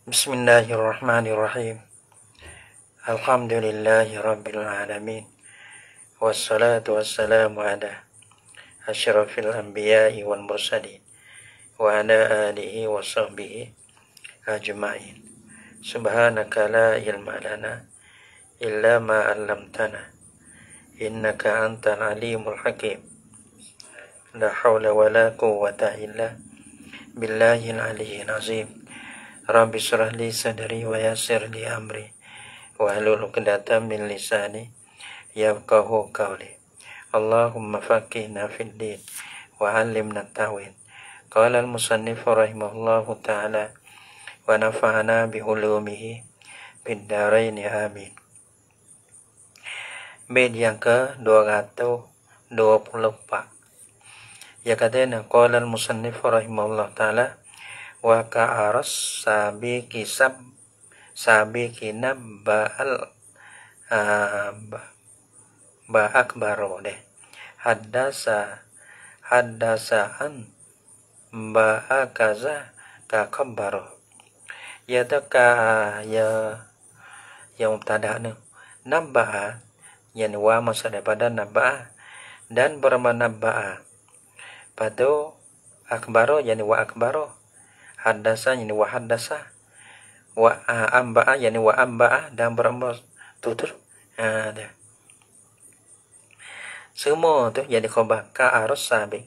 Bismillahirrahmanirrahim. Alhamdulillahi rabbil alamin. Wassalatu wassalamu ala asyrafil anbiya'i wal mursalin wa ala alihi wa sahbihi ajma'in. Subhanaka la ilma lana illa ma 'allamtana innaka antal alimul hakim. La haula wa la quwwata illa billahil aliyyil azim. Rabbi shrah li sadri wa yassir li amri wahlul 'uqdatam min lisani yafqahu qawli. Allahumma faqihna fid din wa 'allimna at-ta'wil. Qala al-musannif rahimahullahu ta'ala wa nafa'ana bi ulumihi fid dharain amin. Bait yang ke-224. Ya katanya qala al-musannif rahimahullahu ta'ala wa ka'aras sabiqina ba'al ba'akbaro deh haddasaan ba'akaza kakabaro. Ya taka ya mubtada ni nabba'a yani wa masa daripada nabba'a dan bermanabba'a pada akbaro yani wa akbaro, haddasa yani wa haddasa, wa amba'a yani wa amba'a, dan beramba tutur. Dah. Semua tu jadi khabar ka'arus sabiq.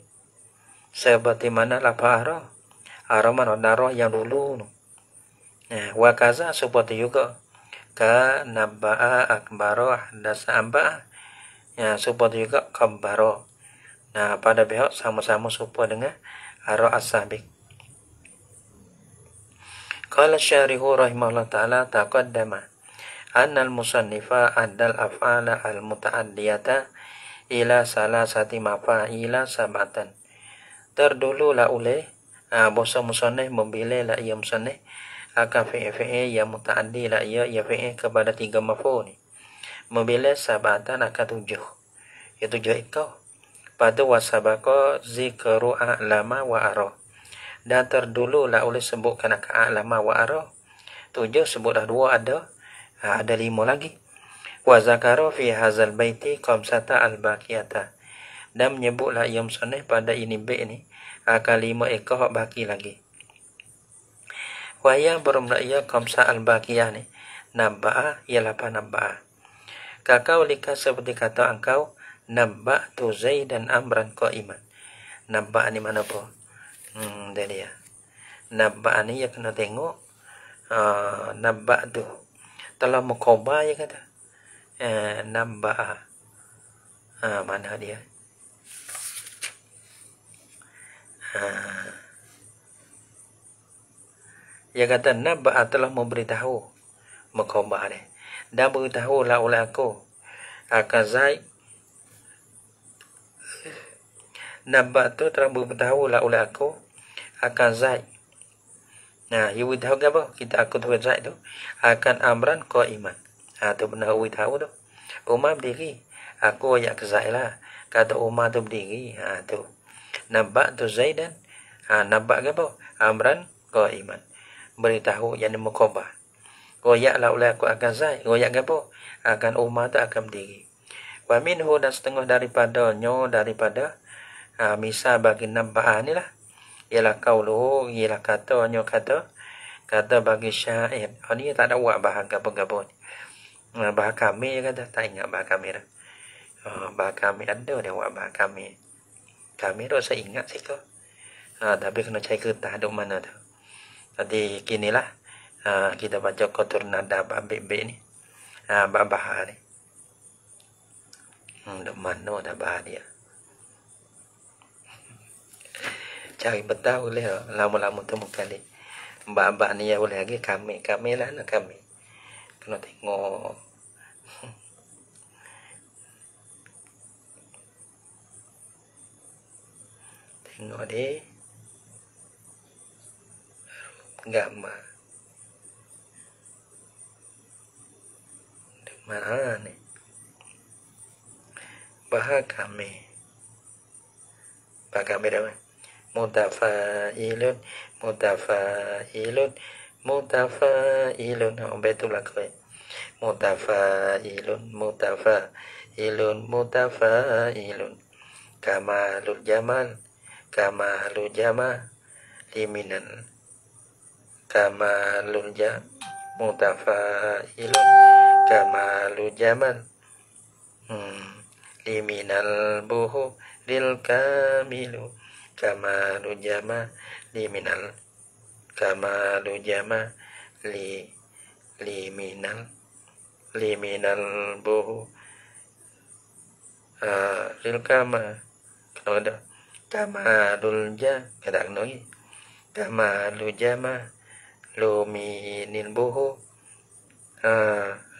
Seperti mana lafaz ara mana darah yang dulu tu. Wa kaza seperti juga ka nabba'a akbaro haddasa amba'a. Seperti juga khabaro. Pada pihak sama-sama serupa dengan ara as-sabiq. Qala syarihu rahimahullah ta'ala taqaddama anna al-musannifa addal af'ala al-muta'addiyata ila salasati mafa'ila sabatan. Terdululah oleh bahasa musannif membilih la ia musannif akan fi'il yang muta'addi la ia fi'il kepada 3 maf'ul ni. Membilih sabatan akan 7. Iaitu 7 ikau. Pada wasabaka zikru a'lama wa ara. Dan terdululah oleh sebutkan akan a'lama wa ara. 7 sebut dah 2 ada 5 lagi. Wa zakara fi hazal baiti khamsata al-baqiyata. Dan menyebutlah ia musannif pada ini bait ni akan 5 ekor baki lagi. Wa yang bermula ia khamsa al-baqiyah ni nabba'a ialah apa nabba'a. Kakau lika seperti kata engkau nabba'tu Zaidan amran qa'iman. Nabba' ni mana apa? Dia. Nabba' ni ya kena tengok nabba'tu. Telah mukhabar ya kata. Nabba'a. Mana dia? Dia kata nabba'a telah memberitahu mukhabar dia. Dan beritahulah oleh aku akan Zaid. Nabba' tu telah beritahulah oleh aku akan Zaid. You beritahu ke apa? Aku tahu Zaid tu akan amran qa'iman. Tu benar beritahu tu. Umar berdiri. Aku ayat ke Zaid lah. Kata Umar tu berdiri. Tu. Nabba' tu Zaidan. Nabba' ke apa? Amran qa'iman. Beritahu yang mukhabar. Goyaklah oleh aku akan Zaid. Goyak ke apa? Akan Umar tu akan berdiri. Wa minhu dan setengah daripada misal bagi nabba'ah ni lah ialah qauluhu, ialah katanya kata bagi syair. Ni tak ada buat bahasa apa-apa ni. Bahasa kami kata tak ingat bahasa kami dah. Bahasa kami ada dia buat bahasa kami. Kami tu saya ingat sikit. Tapi kena cari kertas duk mana tu. Tadi kinilah kita baca qatur nada bab-bab ni. Bahasa ni. Duk mana dah bahasa dia. Cari betul boleh lama-lama temu kali. Mbak-mbak ni ya boleh lagi kami lah nak kami. Kena tengok. Tengok deh. Gambar. Mana ni? Bahasa kami. Bahasa kami dah. Mutafa'ilun mutafailun. Betul lah kau. Mutafailun, mutafailun, mutafailun. Kamalul jamal, kamalul jamal, liminan. Kamalul jamal, mutafailun, kamalul jamal. Liminal buhu lil kamilu, kamalul jamal, liminal. Kamalu jama liminal buhu lil kama. Kalau ada kamalul ja kadang nói kamalu jama luminil buhu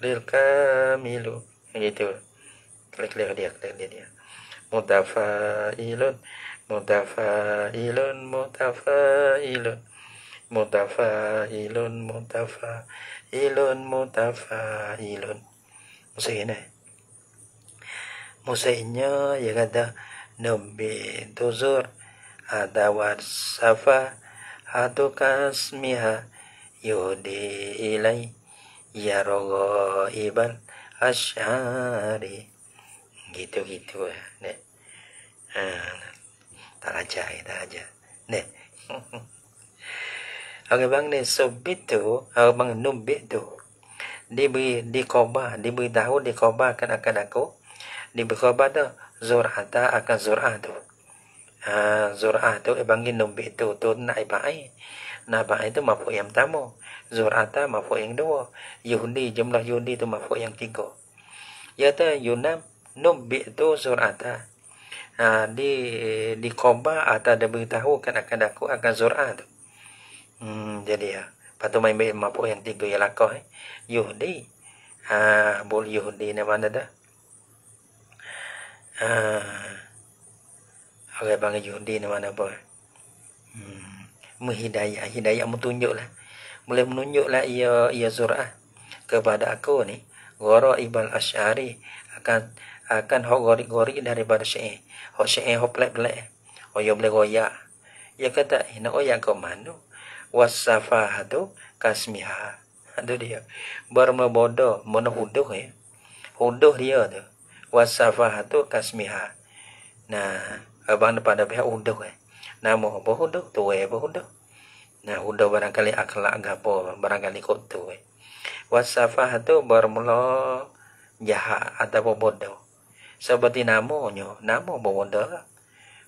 lil kamilu gitu. Klik dia mutafailun, mutafailun, mutafailun, mutafailun, mutafailun, mutafailun. Musiknya ya kata nabi tuzur ada wasafa atau kasmiha yudi ilai ya rogo ibal asyari gitu nih. Tak aja nih. Oke bang nih subit tu bang nubit tu di koba diberitahu dikobarkan akan aku diberi tu zur'ata akan zur'ah tu zur'ah tu bangin nubit tu naik itu maf'ul yang pertama, zur'ata maf'ul yang dua, Yahudi jumlah Yahudi tu maf'ul yang tiga. Ya tu yunam nubit tu zur'ata di koba atau diberitahu kan akan aku akan zur'ah tu. Jadi ya, patu main baik maf'ul yang tiga ya lakah Yahudi. Bol Yahudi ni mana dah? Orang bang Yahudi ni mana boy? Hidayah menunjuklah. Boleh menunjuklah ia zur'ah kepada aku ni. Goro ibal asyari akan hok gori daripada syair. Hok syair hok pelak-pelak. Yo boleh goyak. Ya kata nak goyak kau mana? Wasafahatu kasmiha. Itu dia. Bermula bodoh, mana huduh ya. Huduh dia tu. Wasafahatu kasmiha. Nah, abang pada pihak huduh ya. Nama apa huduh? Tuwe apa huduh? Nah, huduh barangkali akhlak gapo, barangkali kot tuwe. Wasafahatu bermula jahat atau bodoh. Seperti namanya, nama bodoh.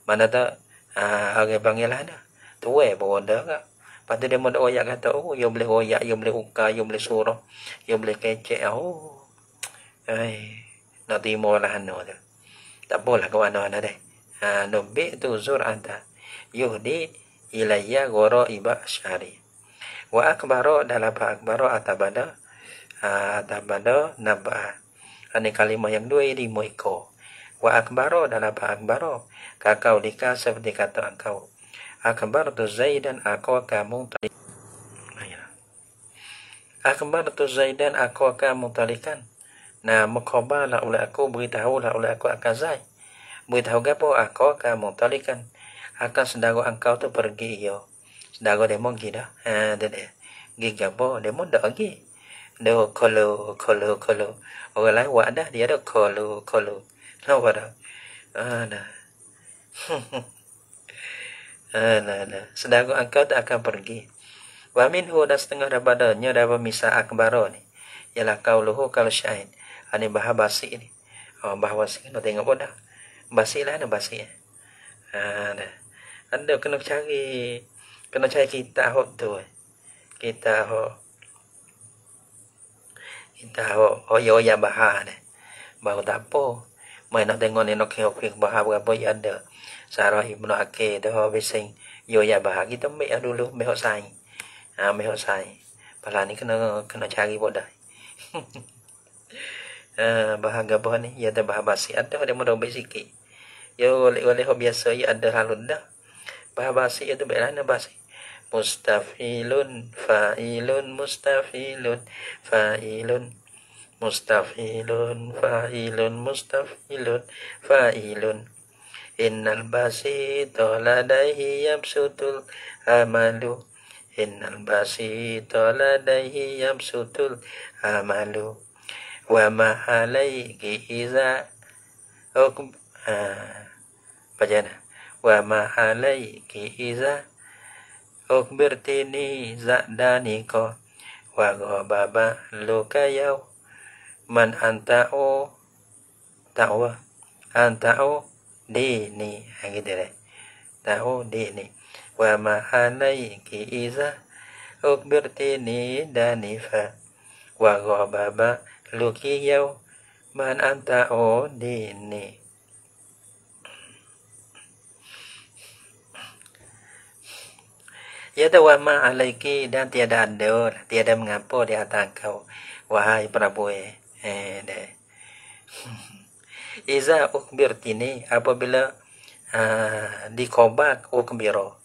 Mana tak orang panggil ada. Tuwe bodoh kan. Lepas dia mau oyak kata, you boleh oyak, you boleh ukar, you boleh suruh, you boleh kecek. Nak timur lah anu tu. Tak apalah kawan anu deh. Nabi tu zur'ata. Yuhdi ilayya goro iba syari. Wa akbaro dalam akbaro atabada nabah. Ini kalimah yang dua ini moiko. Wa akbaro dalam akbaro. Kakau dika seperti kata engkau. Akbar tu Zaidan aku kamu tadi. Akbar tu Zaidan aku kamu talikan. Nah, mukhabarlah oleh aku, beritahulah oleh aku akan Zaid. Beritahu gapo aku kamu talikan. Akan saudara engkau tu pergi yo. Saudara demo pergi dah. Dia. Gi gapo demo dak pergi. Dah kalau. Orang lain buat dah dia dah kalau. Kenapa dah? Nah. Sedangkan engkau tak akan pergi. Wa minhu dan setengah daripadanya dapat misal akbaro ni. Ialah qauluhu kal syahid. Ini bahasa basi ni. Bahasa basi nak tengok pun dah. Basi lah ada basi. Anda kena cari kita hok tu. Kita hok yo ya bahasa ni. Baru tak apa. Mai nak tengok ni nak kira bahasa berapa ya ada. Sarah Ibnu Akil tu bising yo ya bah kita ambil dulu mehok sai. Mehok sai. Pala ni kena cari bodah. Bahagia bah ni ya ada bah basi ada dia mudah sikit. Yo oleh biasa ya ada halun dah. Bah basi itu belah na basi. Mustafilun fa'ilun mustafilun fa'ilun mustafilun fa'ilun mustafilun fa'ilun. Innal basita ladaihi yabsutul amalu innal basita ladaihi yabsutul amalu wa ma alayki iza bacana wa ma alayki iza ukbirtini zadaniko wa ghababa lukayaw man anta'u ta'wa anta'u dini gitu deh ta'u dini wa ma alayki iza ukbirtini danifa wa ghababa lukiyaw man anta'u dini. Ya tawama alaiki dan tiada ada, tiada mengapa di atas kau, wahai Prabu deh. Iza ukbirtini apabila dikobak ukbiro,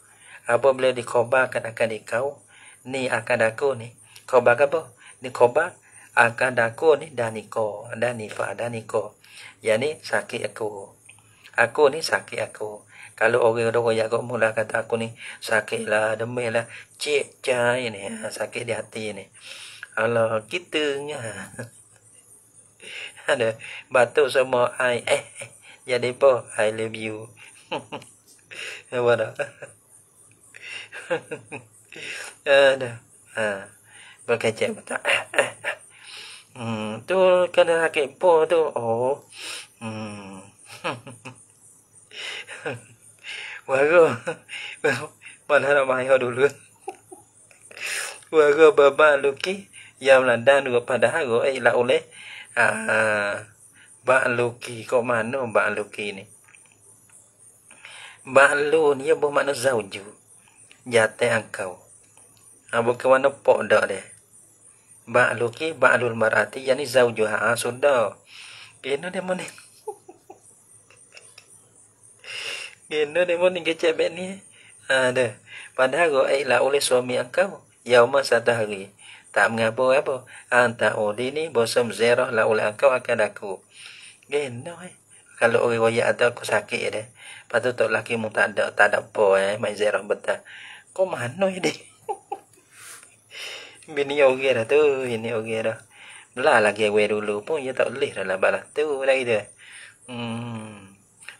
apabila dikobakan akan dikau, ni akan aku ni, kobak apa? Dikobak akan aku ni daniko, danifa, daniko. Yani sakit aku ni sakit aku. Kalau orang royak kau mula kata aku ni sakit lah, demam lah, cik cai ni, sakit di hati ni. Allah kitanya. Ada batuk semua I jadi apa? I love you. Apa dah? Ada. Berkecek betul. Tu kena sakit po tu. Oh. Wago. Mana nak main dulu. Wago baba luki yang landan dua pada hago la oleh Mbak Luki kok mana Mbak Luki ni? Mbak Lu ni bermakna zauju. Jatah engkau. Bukan mana pok dak deh. Mbak Luki ba'lul mar'ati yani zauju sudah. Kena dia mana? Kena dia mana kecek bet ni? Ada. Padahal kau lah oleh suami engkau. Yauma satu hari. Tak mengapa apa. Anta odini bosam zerah la oleh engkau akan aku. Geno Kalau orang royak atau aku sakit dah. Patut tok laki mu tak ada apa main zerah betul. Kau mana ini? Bini orang dah tu, ini orang dah. Belah lagi we dulu pun dia tak boleh dah lah balas tu dah gitu.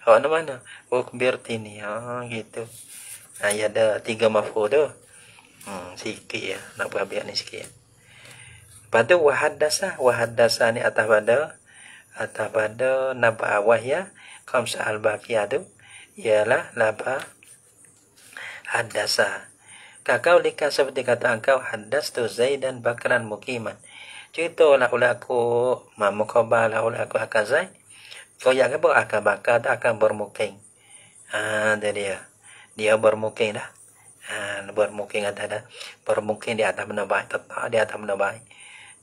Hak mana? Ukbirtini gitu. Ya ada 3 maf'ul tu. Sikit ya, nak berhabis ni sikit. Lepas tu wahadasa ni atas pada naba wahya khamsa al-baqiyah tu ialah laba hadasa. Kakau lika seperti kata engkau hadas tu Zaidan Bakran Mukiman. Cerita lah oleh aku mukhabal lah oleh aku akan Zaid. Kau yang apa akan bakar akan bermukim. Dia bermukim dah. Bermukim ada bermukim di atas benda baik, tetap di atas benda baik.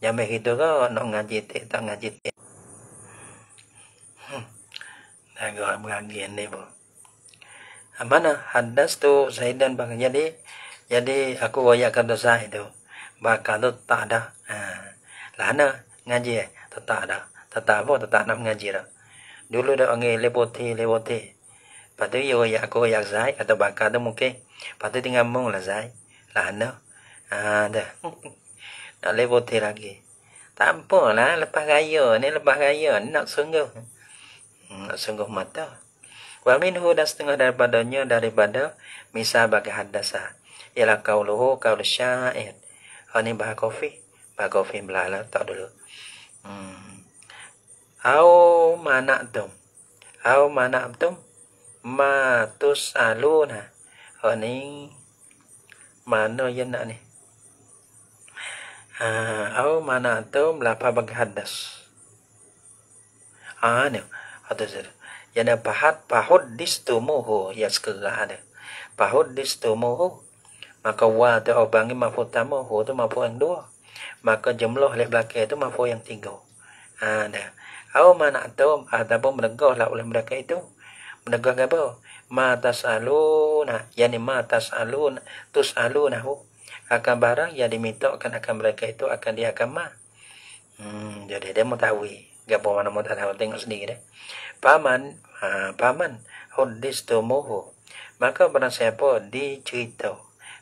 Jangan gitu kau nak ngaji tak ngaji. Agak mengagian ni pun. Mana hadas tu Zaidan Bakran jadi aku royak kata Zaid tu. Bakar tu tak ada. Lana ngaji tetap ada. Tetap nak mengaji dah. Dulu dah panggil lepoti. Lepas tu aku royak Zaid atau bakar tu mungkin. Lepas tu tinggal mung lah Zaid. Lana. Dah. Nak lepoti lagi. Tak apalah lepas raya ni nak sungguh. Nak sungguh mata. Wa minhu dan setengah daripada misal bagi hadasa. Ialah qauluhu qaul syair. Ni bahasa kopi belala tak dulu. Au mana'tum ma tusaluna. Ni mana yang nak ni? Au mana'tum lapa bagi hadas. Ni atau zero. Yana pahudistumuhu ya sekarang ada. Pahudistumuhu maka wa tu abangi maf'ul pertama, hu tu maf'ul yang dua. Maka jumlah lek belakang itu maf'ul yang tiga. Dah. Au mana tu ataupun menegahlah oleh mereka itu. Menegah apa? Ma tasaluna, yani ma tasaluna, tusalunahu akan barang yang dimintakan akan mereka itu akan dia akan ma. Jadi dia mutawi. Gapo mana mau tahu tengok sendiri deh. Paman hudistumuhu. Maka barang siapa dicerita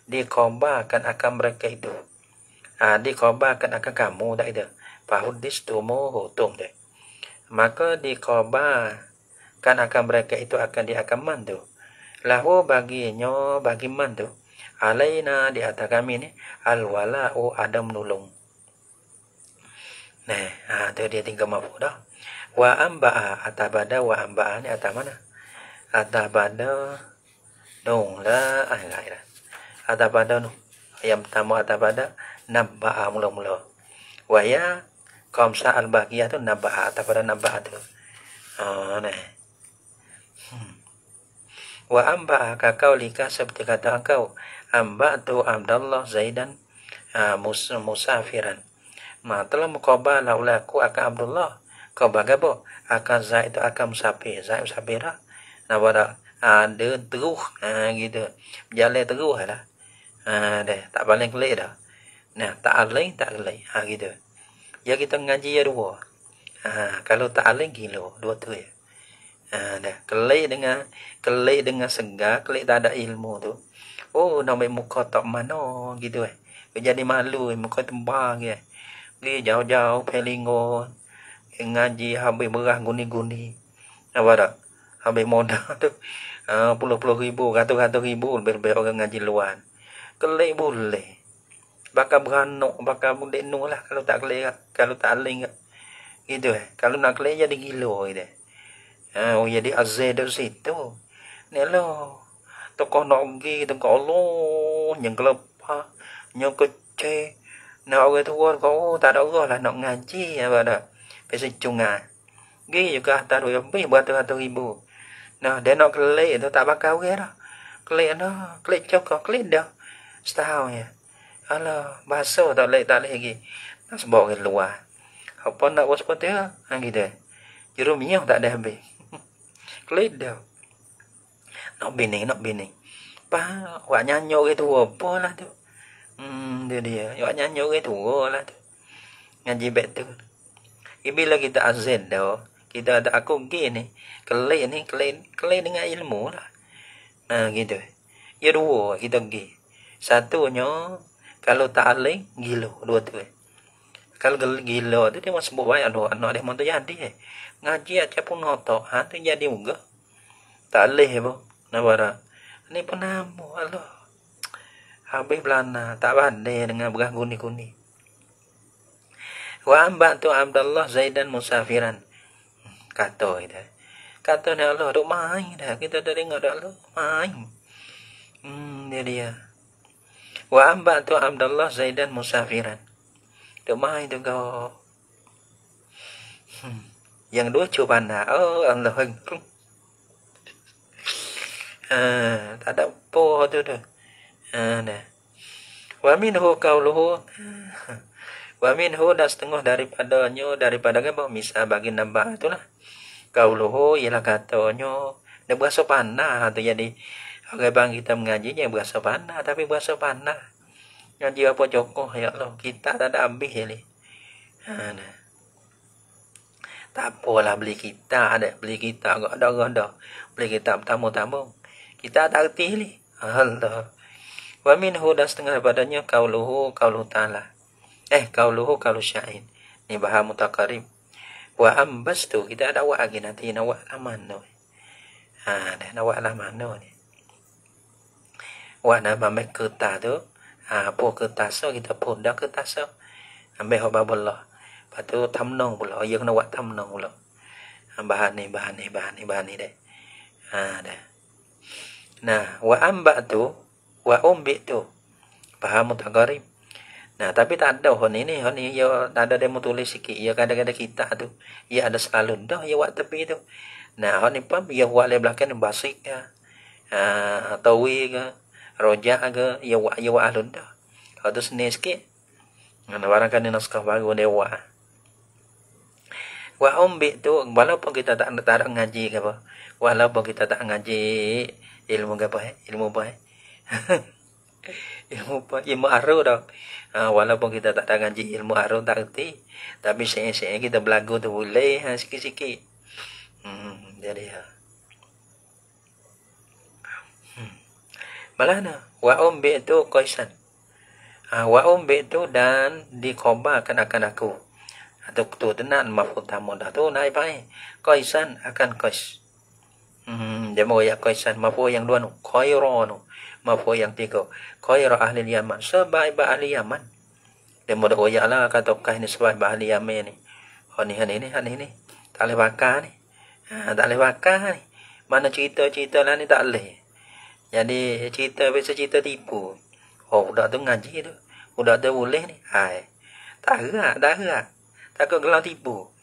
dikhabarkan akan mereka itu. Dikhabarkan akan kamu tak itu. Fahuddistumu hutum tu. Maka dikhabarkan akan mereka itu akan diakaman tu. Lahu baginya bagi man tu. Alaina di atas kami ni alwala'u ada menolong. Nah, tu dia tinggal maf'ul dah. Wa amba'a atabada wa amba'a ni atas mana? Atabada dong lah lah. Atabada tu. Yang pertama atabada nabba'a mula-mula. Wa ya qamsa al-baqiyah tu nabba'a atabada nabba'a tu. Nah. Wa amba'a ka qaulika seperti kata engkau amba'tu Abdullah Zaidan musafiran. Telah muqabalah ulaku akan Abdullah. Kau bagaimana? Akan Zaid itu akan musafir. Zaid musafir lah. Nampak tak? Dia terus. Gitu. Berjalan terus lah. Dah. Tak paling kelik dah. Nah, tak aling, tak kelik. Gitu. Ya kita ngaji ya dua. Kalau tak aling, gila. Dua tu ya. Dah. Kelik dengan segar. Kelik tak ada ilmu tu. Oh, nampak muka tak mana. Gitu jadi malu. Muka tembang ya. Dia jauh-jauh pelingon. Ngaji habis berah guni-guni. Apa tak? Habis modal tu. Puluh-puluh ribu, ratus-ratus ribu lebih-lebih orang ngaji luar. Kelik boleh. Bakal beranak, bakal boleh nu lah kalau tak kelik, kalau tak aling. Gitu Kalau nak kelik jadi gila gitu. Jadi azai dari situ. Ni lah. Tokoh nak pergi, tokoh Allah. Yang kelepah, yang kecil. Nak orang tua kau tak ada orang lah nak ngaji. Apa tak? Pesa cungai. Gi juga hantar lebih beratus-ratus ribu. Nah, dia nak kelik tu tak bakal orang dah. Kelik dah. Kelik cokok, kelik dah. Setahun ya. Alah, bahasa tak boleh lagi. Nak sebab orang luar. Apa nak buat seperti tu? Gitu. Jerum minyak tak ada habis. Kelik dah. Nak bini. Wak nyanyi orang tua apa lah tu. Dia. Wak nyanyi orang tua lah tu. Ngaji betul. Bila kita azan dah, kita ada aku gini, kelik dengan ilmu lah. Gitu. Ya dua kita pergi. Satunya kalau tak aling gila dua tu. Kalau gila tu dia masuk baik anak dia mau jadi. Ngaji aja pun otak, tu jadi juga. Tak alih apa. Nabara. Ni pun nama Allah. Habis belana tak pandai dengan berah guni-guni. Wa amba'tu Abdullah Zaidan musafiran. Kata kita. Kata ni Allah duk main dah. Kita dah dengar dah Allah main. Dia. Wa amba'tu Abdullah Zaidan musafiran. Duk main tu kau. Yang dua cuba nak. Oh Allah. Tak ada apa tu tu. Dah. Wa minhu qauluhu. Wa minhu dan setengah daripada apa? Misal bagi nambah itulah. Qauluhu ialah katanya. Dia berasa panah tu jadi. Orang bang kita mengajinya berasa panah. Tapi berasa panah. Ngaji apa cokoh ya Allah. Kita tak ada habis ni. Tak apalah beli kita ada. Beli kita agak ada. Beli kita tamu-tamu. Kita tak erti ni. Allah. Wa minhu dan setengah daripadanya qauluhu ta'ala. Qauluhu syair. Ni bahasa mutaqarrib. Wa ambastu kita ada wa lagi nanti nak wa laman tu. Dah nak wa laman tu ni. Wa nama mek kertas tu. Po kertas tu kita pun dah kertas tu. Ambil haba Allah. Lepas tu tamnong pula. Ya kena wa tamnong pula. Bahan ni deh. Dah. Nah, wa ambatu wa umbitu. Bahasa mutaqarrib. Nah, tapi tak ada hon ini ya ada demo tulis sikit. Ya kadang-kadang kita tu. Ya ada selalu dah ya buat tepi tu. Nah, hon ni pun ya buat le belakang basik ke. Tawi ke, rojak ke, ya buat alun dah. Kalau tu seni sikit. Nah, barangkali naskah baru dia buat. Wa umbi tu walaupun kita tak ngaji ke apa. Walaupun kita tak ngaji ilmu ke apa ilmu apa ilmu aru dah. Walaupun kita tak ada ngaji ilmu aru tak erti, tapi saya kita belagu tu boleh sikit-sikit. Jadi malah Wa umbi'tu Qaisan. Wa umbi'tu dan dikhabarkan akan aku. Atau tu tenan mafhum tamu dah tu naik baik. Qaisan akan Qais. Dia mau ya Qaisan mafhum yang dua nu. Khaira nu. Mafhum yang tiga. Khaira ahli Yaman. Sebaik-baik ahli Yaman. Dia mau ya lah kata Qais ni sebaik-baik ahli Yaman ni. Ni. Tak boleh bakar ni. Tak boleh bakar ni. Mana cerita-cerita lah ni tak boleh. Jadi cerita biasa cerita tipu. Budak tu ngaji tu. Budak tu boleh ni. Hai. Tak gerak. Takut gelang tipu.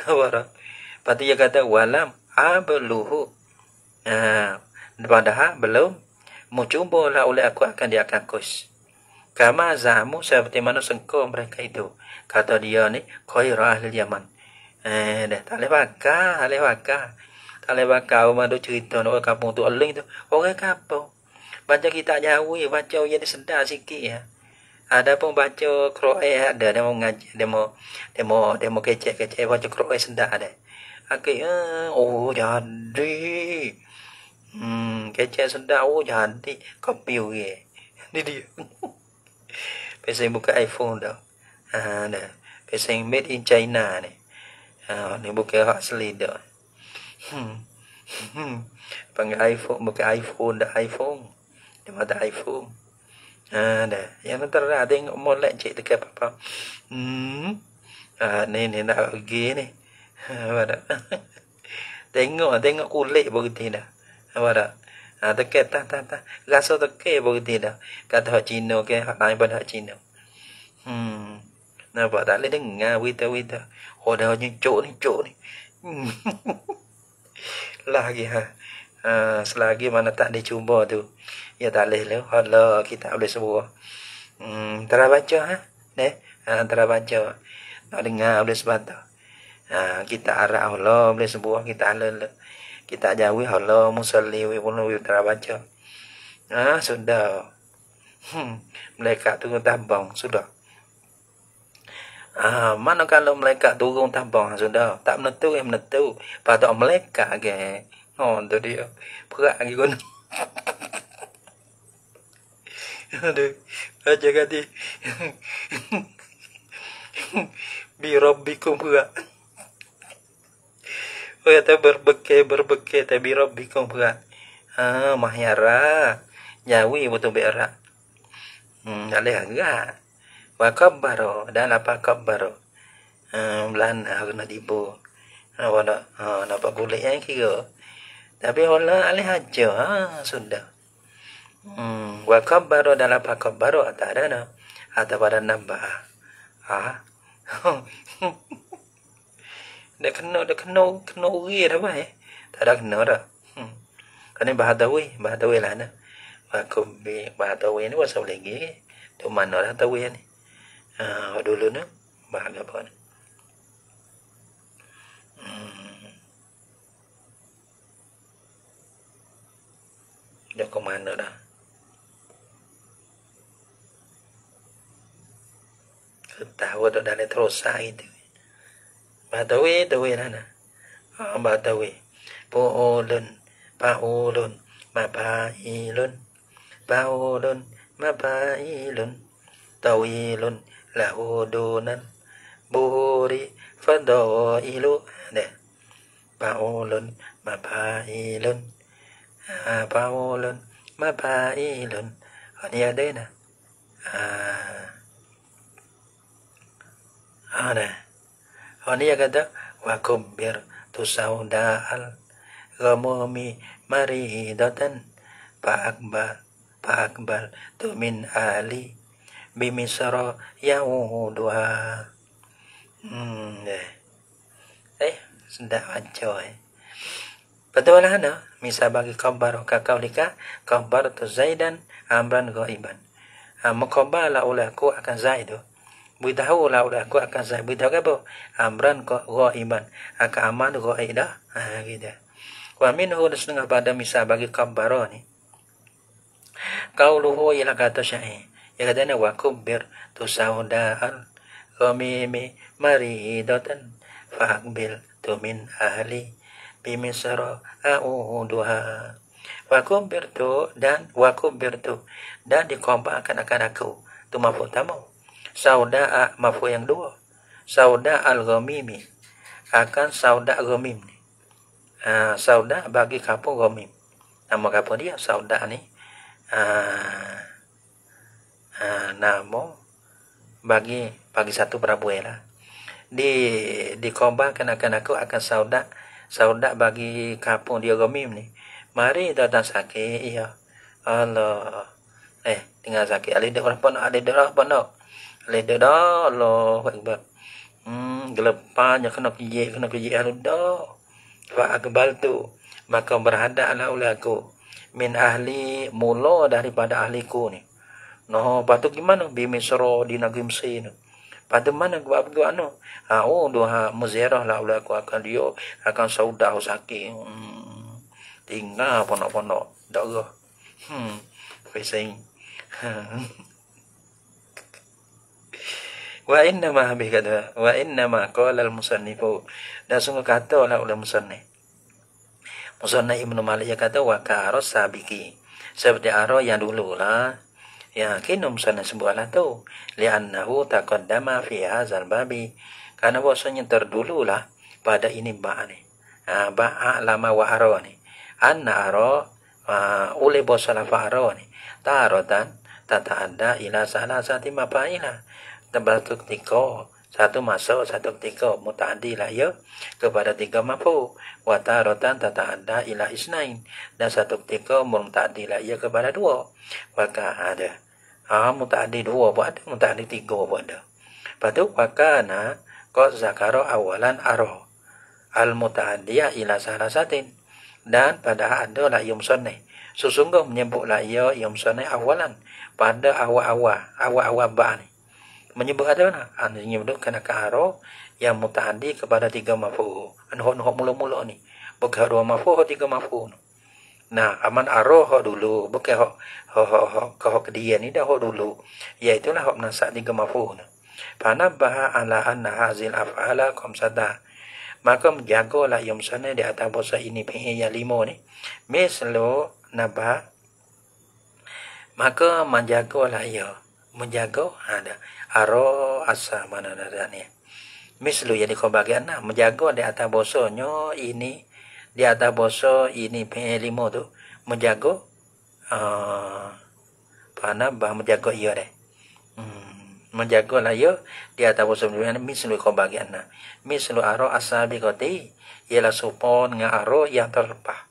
Tahu tak? Lepas tu dia kata walam abluhu. Padahal belum mencubalah oleh aku akan dia akan kus. Kama zamu seperti mana sengkau mereka itu. Kata dia ni khairah ahli Yaman. Dah tak boleh bakar. Tak boleh bakar. Rumah tu cerita orang kampung tu Aling tu. Orang kampung. Baca kitab Jawi. Baca yang sedar sikit ya. Ada pun baca Quran ada. Dia mau ngaji. Dia mau kecek. Baca Quran sedar ada. Akhir. Jadi. Kecek sedar. Jadi. Kopi ye. Ni dia. Pasal buka iPhone dah. Dah. Pasal made in China ni. Ni bukan hak asli dah. Panggil iPhone, bukan iPhone dah iPhone. Dia mata iPhone. Dah. Yang nanti ada tengok molek cik dekat apa. Ni nak pergi ni. Apa tengok kulit begitu dah. Apa dah. Dekat tak. Rasa dekat begitu dah. Kata hak Cina ke, hak lain pada hak Cina. Nampak tak boleh dengar berita. Dah nyucuk ni. Lagi selagi mana tak dicuba tu. Ya tak boleh lah. Allah kita boleh semua. Tera baca tera baca. Nak dengar boleh sebatah. Kita arah Allah boleh semua kita alal. Kita jauhi Allah musalli wa tera baca. Sudah. Malaikat turun tabang sudah. Mana kalau malaikat turun tabang sudah. Tak menentu. Patut malaikat ke. Tu dia. Berat lagi guna. Aduh. Baca kata. Bi rabbikum berat. Kata berbekeh. Tapi rabbikum berat. Mahyara. Jawi betul berat. Tak boleh agak. Wa kabbaro. Dan apa kabbaro. Belana kena tipu. Nampak kulit yang kira. Tapi Allah alih aja. Sudah. Wa kabbaro dan apa kabbaro. Tak ada nak. Atau pada nambah. Dia kena uri dah apa Tak ada kena dah. Kerana bahatawi lah nak. Bahatawi ni pasal lagi. Tu mana dah tahu ni. Dulu ni bahagia apa ni. Dia ke mana dah. Tahu tu dah terus itu. Bahatawi lah nak. Bahatawi. Paulun, mapailun, tawilun, lahudunan, buhuri, fadailu. Paulun, mapailun, Ni ada na. Ni yang kata, wa kubbir tusauda'al ghamumi maridatan Fa'akbal tu min ali bimisra yahuduha. Sedap baca Betul lah na. Misal bagi khabar kakaulika khabar tu Zaidan amran ghaiban. Mukhabar lah oleh aku akan Zaid tu. Beritahu lah oleh aku akan Zaid. Beritahu apa? Amran ghaiban. Akan aman ghaib dah. Gitu. Wa minhu setengah pada misal bagi khabar ni. Qauluhu ialah kata syair. Ia kata wa kubbir tu sauda'al ghamimi maridatan fa'akbil tu min ahli bimisra a'uduha. Wakubirtu dan dikobarkan akan aku. Itu maf'ul tamu. Sauda maf'ul yang dua. Sauda al-ghamimi akan sauda ghamim ni. Sauda bagi kapur ghamim. Nama kapur dia sauda ni. Nama bagi satu perabuai lah. Dikobarkan akan aku akan sauda bagi kapur dia ghamim ni. Mari datang sakit ya Allah. Tinggal sakit ali dah orang pondok ali dah Allah akbar. Gelepanya kena pijik ali dah. Fa akbal tu maka berhadaplah oleh aku min ahli mula daripada ahliku ni. Noh patu gimana bi Misra di negeri Mesir ni. Pada mana gua anu? Doa muzirah lah oleh aku akan dia akan saudah sakit. Tinggal pondok-pondok darah. Pusing. Wa inna ma habis kata. Wa inna ma qala al-musannifu. Dan sungguh kata lah oleh musannif. Musannif Ibnu Malik kata wa karos sabiki. Seperti arah yang dulu lah. Ya, kini musannif sebuahlah tu. Li'annahu taqaddama fi hadzal babi. Karena bahasanya terdulu lah pada ini ba' ni. Ba'a lama wa arah ni. Anna aro oleh bahasa lafaz aro ni tarotan tata'adda ila salah satu mafailah. Terbentuk ketika satu masuk satu ketika muta'addi lah ya kepada tiga maf'ul wa tarotan tata'adda ila isnain dan satu ketika muta'addi lah ya kepada dua. Maka ada muta'addi dua pun ada, muta'addi tiga pun ada. Lepas tu wakana qad zakara awalan aro al muta'addiya ila salah satin. Dan pada ada lah yang musannif sesungguh menyebutlah ia yang musannif awalan pada awal ba ni menyebut ada mana menyebut kena karo yang mutaaddi kepada tiga maf'ul hok mula-mula ni bukan dua maf'ul tiga maf'ul. Nah aman arah dulu bukan hok dia ni dah hok dulu iaitu lah hok nasab tiga maf'ul. Fanabbaha ala anna hazil af'ala khamsata. Maka menjagalah yang sana di atas bahasa ini yang lima ni. Mislu nabah. Maka menjagalah ia. Menjaga ada. Aro asa mana ada ni. Mislu yang dikobagian lah. Menjaga di atas bahasanya ini. Di atas bahasa ini yang lima tu. Menjaga. Panabah menjaga ia deh. Menjagalah ia di atas bahasa mislu kobagian lah. Mislu aro asabiqati ialah supon dengan aro yang terlepas.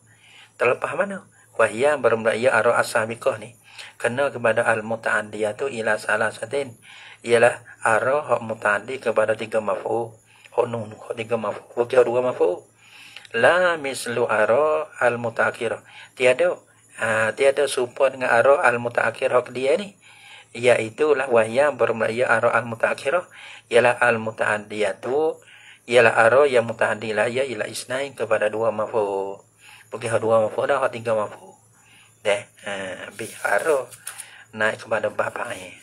Terlepas mana? Wahia bermula ia aro asabiqah ni. Kena kepada al-muta'addiyatu ila salah satin. Ialah aro hak muta'addi kepada tiga maf'ul. Hak nun, hak tiga maf'ul. Bukan dua maf'ul. La mislu aro al-muta'akhirah. Tiada supon dengan aro al-muta'akhirah dia ni. Iaitulah wahya bermula ia aro al-muta'akhirah. Ialah al-muta'addiyatu ialah aro yang muta'addi lah ia ila isnain kepada dua maf'ul. Bukan dua maf'ul dah tiga maf'ul. Bi aro naik kepada bapa ni.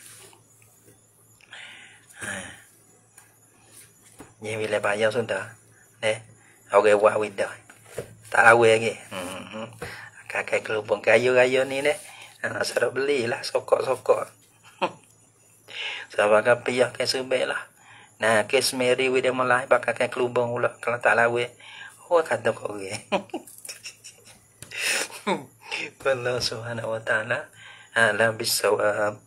Ni bila bayar sudah. Okey buat widah. Tak lawe lagi. Kakek kelubung kayu-kayu ni suruh belilah sokok-sokok. Sebab kan piyah ke subek lah. Nah, kes meri we dia mulai pakai kelubang pula kalau tak lawe. Kata kau we. Allah Subhanahu wa taala alam bisawab.